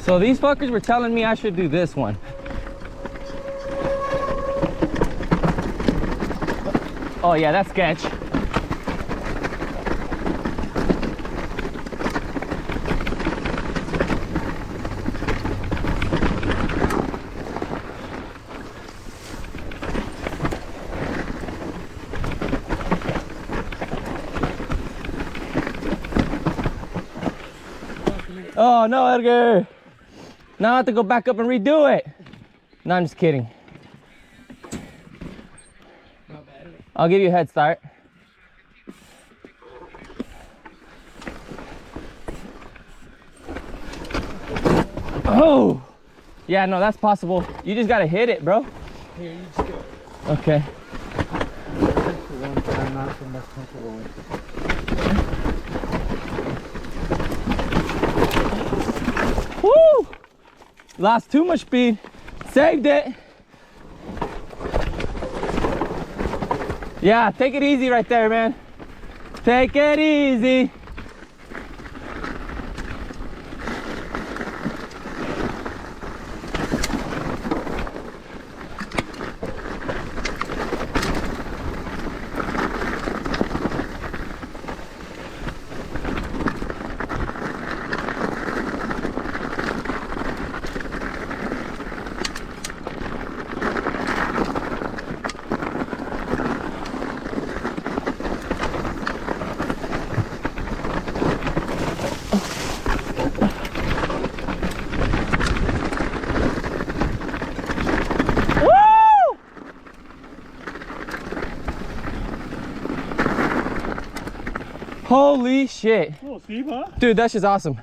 So these fuckers were telling me I should do this one. Oh yeah, that's sketch. Oh no, Edgar. Now I have to go back up and redo it. No, I'm just kidding. I'll give you a head start. Oh! Yeah, no, that's possible. You just gotta hit it, bro. Here, you just go. Okay. One time out from that's comfortable with. Woo! Lost too much speed. Saved it. Yeah, take it easy right there, man. Take it easy. Holy shit. Oh, Steve, huh? Dude, that's just awesome.